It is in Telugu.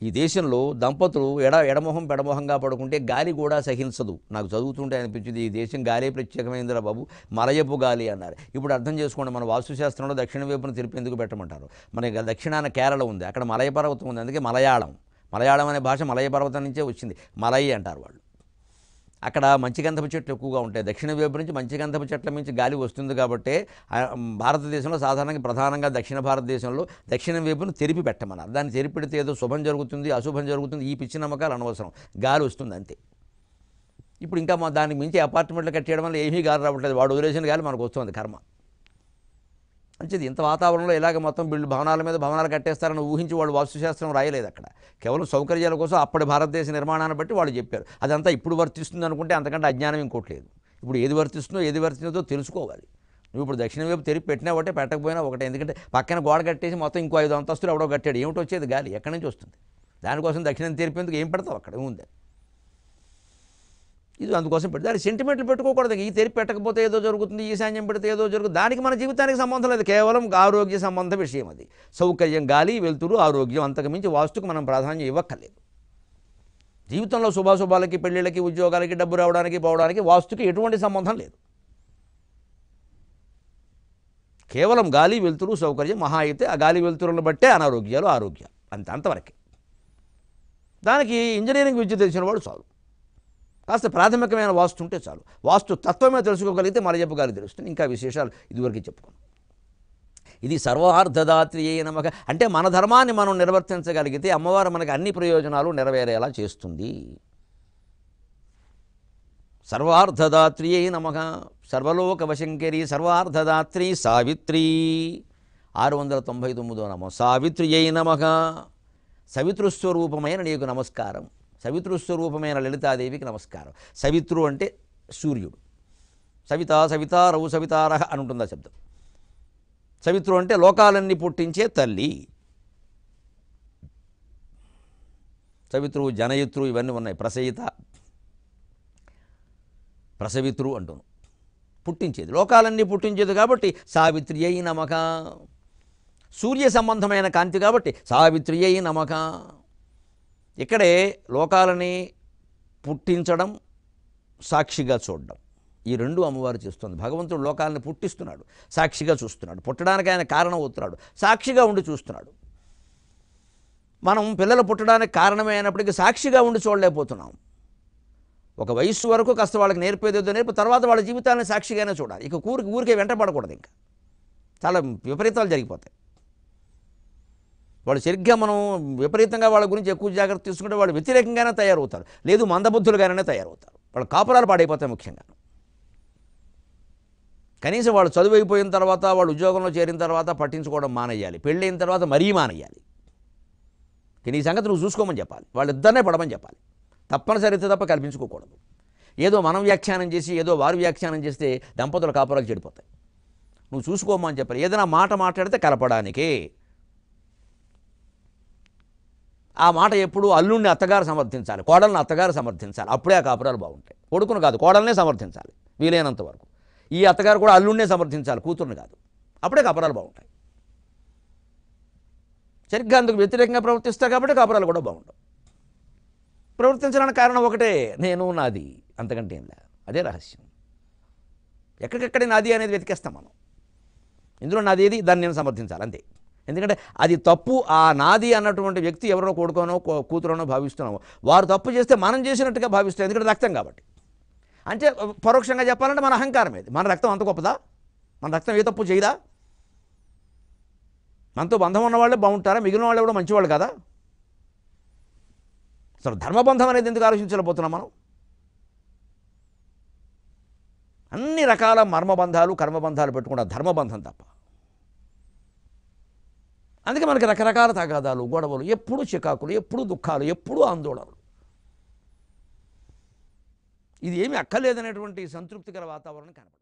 ఈ దేశంలో దంపతులు ఎడమొహం పెడమొహంగా పడుకుంటే గాలి కూడా సహించదు. నాకు చదువుతుంటే అనిపించింది, ఈ దేశం గాలి ప్రత్యేకమైందిరా బాబు, మలయపు గాలి అన్నారు. ఇప్పుడు అర్థం చేసుకోండి, మన వాస్తుశాస్త్రంలో దక్షిణ వైపున తిరిపి ఎందుకు పెట్టమంటారు. మన దక్షిణాన కేరళ ఉంది, అక్కడ మలయ పర్వతం ఉంది, అందుకే మలయాళం అనే భాష మలయ పర్వతం నుంచే వచ్చింది, మలయి అంటారు వాళ్ళు. అక్కడ మంచిగంధపు చెట్లు ఎక్కువగా ఉంటాయి. దక్షిణ వైపు నుంచి మంచిగంధపు చెట్ల నుంచి గాలి వస్తుంది కాబట్టి భారతదేశంలో సాధారణంగా ప్రధానంగా దక్షిణ భారతదేశంలో దక్షిణ వైపును తెరిపి పెట్టమన్నారు. దాన్ని తెరిపెడితే ఏదో శుభం జరుగుతుంది, అశుభం జరుగుతుంది, ఈ పిచ్చి నమ్మకాలు అనవసరం. గాలి వస్తుంది అంతే. ఇప్పుడు ఇంకా దానికి మించి అపార్ట్మెంట్లు కట్టేయడం వల్ల ఏమీ గాలి రావట్లేదు, వాడు వదిలేసిన గాలి మనకు వస్తుంది, కర్మ. మంచిది. ఇంత వాతావరణంలో ఇలాగ మొత్తం భవనాల మీద భవనాలు కట్టేస్తారని ఊహించి వాళ్ళు వాస్తుశాస్త్రం రాయలేదు అక్కడ. కేవలం సౌకర్యాల కోసం అప్పటి భారతదేశ నిర్మాణాన్ని బట్టి వాళ్ళు చెప్పారు. అదంతా ఇప్పుడు వర్తిస్తుంది అనుకుంటే అంతకంటే అజ్ఞానం ఇంకోట్లేదు. ఇప్పుడు ఏది వర్తిస్తుందో ఏది వర్తిస్తుందో తెలుసుకోవాలి. నువ్వు ఇప్పుడు దక్షిణ వైపు తెరిపి పెట్టినా ఒకటే, పెట్టకపోయినా ఒకటే. ఎందుకంటే పక్కన గోడ కట్టేసి మొత్తం ఇంకో 5 అంతస్తులు ఎవడో కట్టాడు, ఏమిటి వచ్చేది గాలి, ఎక్కడి నుంచి వస్తుంది? దానికోసం దక్షిణం తెరిపేందుకు ఏం పెడతావు, అక్కడ ఉంది. ఇది అందుకోసం పెట్టి దానికి సెంటిమెంట్లు పెట్టుకోకూడదు. ఈ తెరిపి పెట్టకపోతే ఏదో జరుగుతుంది, ఈశాన్యం పెడితే ఏదో జరుగుతుంది, దానికి మన జీవితానికి సంబంధం లేదు. కేవలం ఆరోగ్య సంబంధ విషయం అది. సౌకర్యం, గాలి, వెలుతురు, ఆరోగ్యం, అంతకుమించి వాస్తుకు మనం ప్రాధాన్యం ఇవ్వక్కర్లేదు. జీవితంలో శుభాశుభాలకి, పెళ్ళిళ్ళకి, ఉద్యోగాలకి, డబ్బు రావడానికి పోవడానికి వాస్తుకి ఎటువంటి సంబంధం లేదు. కేవలం గాలి, వెలుతురు, సౌకర్యం, మహా అయితే ఆ గాలి వెలుతురులను బట్టే అనారోగ్యాలు, ఆరోగ్యాలు, అంతవరకే. దానికి ఇంజనీరింగ్ విద్య తెలిసిన వాడు చాలు. కాస్త ప్రాథమికమైన వాస్తు ఉంటే చాలు. వాస్తు తత్వమే తెలుసుకోగలిగితే మలయపు గాలి తెలుస్తుంది. ఇంకా విశేషాలు ఇదివరకు చెప్పుకున్నాం. ఇది సర్వార్థదాత్రియే నమః అంటే మన ధర్మాన్ని మనం నిర్వర్తించగలిగితే అమ్మవారు మనకి అన్ని ప్రయోజనాలు నెరవేరేలా చేస్తుంది. సర్వార్థదాత్రియే నమః, సర్వలోకవశంకరి సర్వార్థదాత్రి సావిత్రి. 699వ నామం సావిత్రియే నమః. సవితృస్వరూపమైన నీకు నమస్కారం. సవితృస్వరూపమైన లలితాదేవికి నమస్కారం. సవితృ అంటే సూర్యుడు. సవితారవు సవితారహ అని ఉంటుంది ఆ శబ్దం. సవితృ అంటే లోకాలన్నీ పుట్టించే తల్లి. సవితృ, జనయితృ ఇవన్నీ ఉన్నాయి. ప్రసవితృ అంటున్నాం, పుట్టించేది, లోకాలన్నీ పుట్టించేది కాబట్టి సావిత్రియై నమః. సూర్య సంబంధమైన కాంతి కాబట్టి సావిత్రియై నమః. ఇక్కడే లోకాలని పుట్టించడం, సాక్షిగా చూడడం, ఈ రెండు అమ్మవారు చేస్తుంది. భగవంతుడు లోకాలను పుట్టిస్తున్నాడు, సాక్షిగా చూస్తున్నాడు. పుట్టడానికి ఆయన కారణం అవుతున్నాడు, సాక్షిగా ఉండి చూస్తున్నాడు. మనం పిల్లలు పుట్టడానికి కారణమైనప్పటికీ సాక్షిగా ఉండి చూడలేకపోతున్నాం. ఒక వయస్సు వరకు కాస్త వాళ్ళకి నేర్పేదేదో నేర్పు, తర్వాత వాళ్ళ జీవితాలను సాక్షిగానే చూడాలి. ఇక ఊరికే వెంటపడకూడదు. ఇంకా చాలా విపరీతాలు జరిగిపోతాయి. వాళ్ళు సరిగ్గా మనం విపరీతంగా వాళ్ళ గురించి ఎక్కువ జాగ్రత్త తీసుకుంటే వాళ్ళు వ్యతిరేకంగానే తయారవుతారు, లేదు మందబుద్ధులుగానే తయారవుతారు. వాళ్ళ కాపురాలు పాడైపోతాయి. ముఖ్యంగా కనీసం వాళ్ళు చదువు అయిపోయిన తర్వాత, వాళ్ళు ఉద్యోగంలో చేరిన తర్వాత పట్టించుకోవడం మానేయాలి. పెళ్ళైన తర్వాత మరీ మానేయాలి. కానీ ఈ సంగతి నువ్వు చూసుకోమని చెప్పాలి, వాళ్ళిద్దరినే పడమని చెప్పాలి. తప్పనిసరి తప్ప కల్పించుకోకూడదు. ఏదో మనం వ్యాఖ్యానం చేసి ఏదో వారు వ్యాఖ్యానం చేస్తే దంపతుల కాపురాలు చెడిపోతాయి. నువ్వు చూసుకోమని చెప్పాలి. ఏదైనా మాట మాట్లాడితే కలపడానికే. ఆ మాట ఎప్పుడు అల్లుడిని అత్తగారు సమర్థించాలి, కోడల్ని అత్తగారు సమర్థించాలి. అప్పుడే ఆ కాపురాలు బాగుంటాయి. కొడుకును కాదు, కోడల్నే సమర్థించాలి వీలైనంత వరకు. ఈ అత్తగారు కూడా అల్లుడినే సమర్థించాలి, కూతురుని కాదు. అప్పుడే కాపురాలు బాగుంటాయి. సరిగ్గా అందుకు వ్యతిరేకంగా ప్రవర్తిస్తారు కాబట్టి కాపురాలు కూడా బాగుంటాయి. ప్రవర్తించడానికి కారణం ఒకటే, నేను నాది, అంతకంటే ఏం లేదు. అదే రహస్యం. ఎక్కడికెక్కడే నాది అనేది వెతికేస్తాం మనం. ఇందులో నాది ఏది, దాన్ని నేను సమర్థించాలి అంతే. ఎందుకంటే అది తప్పు. ఆ నాది అన్నటువంటి వ్యక్తి ఎవరినో కొడుకోనో కూతురనో భావిస్తున్నామో వారు తప్పు చేస్తే మనం చేసినట్టుగా భావిస్తాం. ఎందుకంటే రక్తం కాబట్టి. అంటే పరోక్షంగా చెప్పాలంటే మన అహంకారం ఏది. మన రక్తం అంత గొప్పదా? మన రక్తం ఏ తప్పు చేయదా? మనతో బంధం ఉన్న వాళ్ళే బాగుంటారా? మిగిలిన వాళ్ళు కూడా మంచివాళ్ళు కదా? అసలు ధర్మబంధం అనేది ఎందుకు ఆలోచించలేకపోతున్నాం మనం? అన్ని రకాల మర్మబంధాలు, కర్మబంధాలు పెట్టుకుంటాం, ధర్మబంధం తప్ప. అందుకే మనకి రకరకాల తగాదాలు, గొడవలు, ఎప్పుడూ చికాకులు, ఎప్పుడూ దుఃఖాలు, ఎప్పుడూ ఆందోళనలు. ఇది ఏమీ అక్కర్లేదనేటువంటి సంతృప్తికర వాతావరణం కనపడదు.